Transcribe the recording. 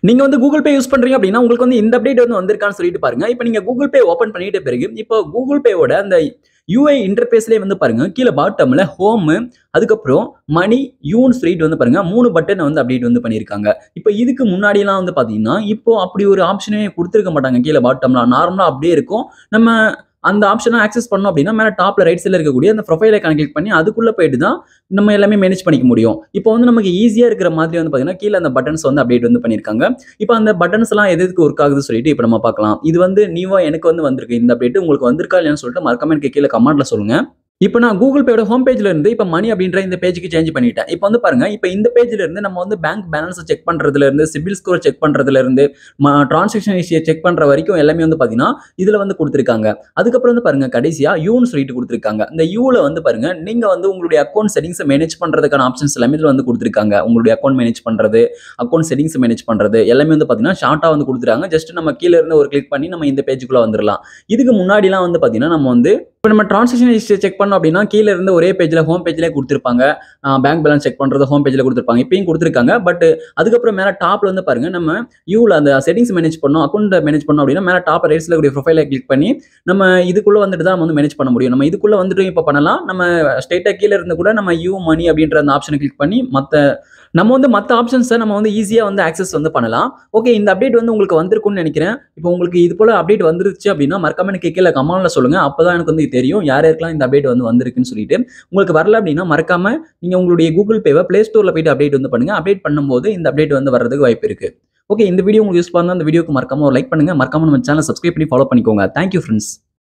நீங்க வந்து Google Pay use பண்றீங்க அப்படின்னா, உங்களுக்கு வந்து இந்த அப்டேட் வந்து வந்திருக்கான்னு சொல்லிட்டு பாருங்க. இப்ப நீங்க Google Pay ஓப்பன் பண்ணிட்ட பிறகு, இப்போ Google Payவோட அந்த UI இன்டர்ஃபேஸ்லயே வந்து பாருங்க, கீழ பாட்டம்ல ஹோம், அதுக்கப்புறம் மணி, யூன்னு சொல்லிட்டு வந்து பாருங்க 3 பட்டன வந்து அப்டேட் வந்து பண்ணியிருக்காங்க. இப்ப இதுக்கு முன்னாடிலாம் வந்து பாத்தீங்கன்னா, இப்போ அப்படி ஒரு ஆப்ஷனே குடுத்திருக்க மாட்டாங்க கீழ பாட்டம்ல. நார்மலா அப்படியே இருக்கும். நம்ம அந்த ஆப்ஷன ஆக்சஸ் பண்ணோம் அப்படின்னா, மேல டாப்ல ரைட் சைட்ல இருக்கக்கூடிய அந்த ப்ரொஃபைல் ஐகான கிளிக் பண்ணி அதுக்குள்ள போயிட்டு தான் நம்ம எல்லாமே மேனேஜ் பண்ணிக்க முடியும். இப்போ வந்து நமக்கு ஈஸியா இருக்கிற மாதிரி வந்து பாத்தீங்கன்னா, கீழ அந்த பட்டன்ஸ் வந்து அப்டேட் வந்து பண்ணியிருக்காங்க. இப்ப அந்த பட்டன்ஸ் எல்லாம் எதுக்கு ஒர்க் ஆகுதுன்னு சொல்லிட்டு இப்ப நம்ம பார்க்கலாம். இது வந்து நியூவா எனக்கு வந்து வந்திருக்கு. இந்த அப்டேட் உங்களுக்கு வந்திருக்கா இல்லையான்னு சொல்லிட்டு மறக்காம எனக்கு கீழ கமெண்ட்ல சொல்லுங்க. இப்ப நான் Google Payயோட ஹோம் பேஜ்ல இருந்து இப்ப மணி அப்படின்ற இந்த பேஜ்க்கு சேஞ்ச் பண்ணிட்டேன். இப்ப வந்து பாருங்க, இப்ப இந்த பேஜ்ல இருந்து நம்ம வந்து பேங்க் பேலன்ஸ் செக் பண்றதுல இருந்து, சிபில் ஸ்கோர் செக் பண்றதுல இருந்து, டிரான்சாக்ஷன் ஹிஸ்டரிய செக் பண்ற வரைக்கும் எல்லாமே வந்து பாத்தீங்கன்னா, இதுல வந்து குடுத்திருக்காங்க. அதுக்கப்புறம் வந்து பாருங்க, கடைசியா யூன்னு சொல்லிட்டு குடுத்திருக்காங்க. இந்த யூல வந்து பாருங்க, நீங்க வந்து உங்களுடைய அக்கவுண்ட் செட்டிங்ஸ மேனேஜ் பண்றதுக்கான ஆப்ஷன்ஸ் எல்லாமே இதுல வந்து குடுத்திருக்காங்க. உங்களுடைய அக்கவுண்ட் மேனேஜ் பண்றது, அக்கவுண்ட் செட்டிங்ஸ் மேனேஜ் பண்றது எல்லாமே வந்து பாத்தீங்கன்னா, ஷார்ட்டா வந்து குடுத்துட்டாங்க. ஜஸ்ட் நம்ம கீழ இருந்து ஒரு கிளிக் பண்ணி நம்ம இந்த பேஜ்க்குள்ள வந்துரலாம். இதுக்கு முன்னாடிலாம் வந்து பாத்தீங்கன்னா, நம்ம வந்து இப்ப நம்ம டிரான்சாக்ஷன் ஹிஸ்டரி செக் பண்ணோம் அப்படின்னா, கீழ இருந்து ஒரே பேஜ்ல ஹோம் பேஜ்லயே குடுத்திருப்பாங்க. பேங்க் பேலன்ஸ் செக் பண்றது ஹோம் பேஜ்ல குடுத்திருப்பாங்க. இப்பயும் குடுத்திருக்காங்க. பட் அதுக்கப்புறம் மேல டாப்ல வந்து பாருங்க, நம்ம யூல அந்த செட்டிங்ஸ் மேனேஜ் பண்ணோம், அக்கவுண்ட் மேனேஜ் பண்ணோம் அப்படின்னா, மேல டாப் ரைட் சைடுல கூடிய ப்ரொஃபைல கிளிக் பண்ணி நம்ம இதுக்குள்ள வந்துட்டு தான் வந்து மேனேஜ் பண்ண முடியும். நம்ம இதுக்குள்ள வந்துட்டு இப்ப பண்ணலாம். நம்ம ஸ்ட்ரெயிட்டா கீழ இருந்து கூட நம்ம யூ மணி அப்படின்ற அந்த ஆப்ஷனை கிளிக் பண்ணி மத்த ஆப்ஷன்ஸை நம்ம வந்து ஈஸியா வந்து ஆக்சஸ் வந்து பண்ணலாம். ஓகே, இந்த அப்டேட் வந்து உங்களுக்கு வந்திருக்கும்னு நினைக்கிறேன். இப்போ உங்களுக்கு இது போல அப்டேட் வந்துருச்சு அப்படின்னா மறக்காம எனக்கு கீழ கமெண்ட்ல சொல்லுங்க. அப்பதான் எனக்கு வந்து தெரியும் யார் யாருக்கெல்லாம் இந்த அப்டேட் வந்து வந்திருக்குன்னு சொல்லிட்டு. உங்களுக்கு வரல அப்படின்னா மறக்காம நீங்க உங்களுடைய Google Payவை Play Storeல போயிட்டு அப்டேட் வந்து பண்ணுங்க. அப்டேட் பண்ணும்போது இந்த அப்டேட் வந்து வர்றதுக்கு வாய்ப்பு இருக்கு. ஓகே, இந்த வீடியோ உங்களுக்கு யூஸ்ஃபுல்லா இருந்தா இந்த வீடியோக்கு மறக்காம ஒரு லைக் பண்ணுங்க. மறக்காம நம்ம சேனலை சப்ஸ்கிரைப் பண்ணி ஃபாலோ பண்ணிக்கோங்க. Thank you friends.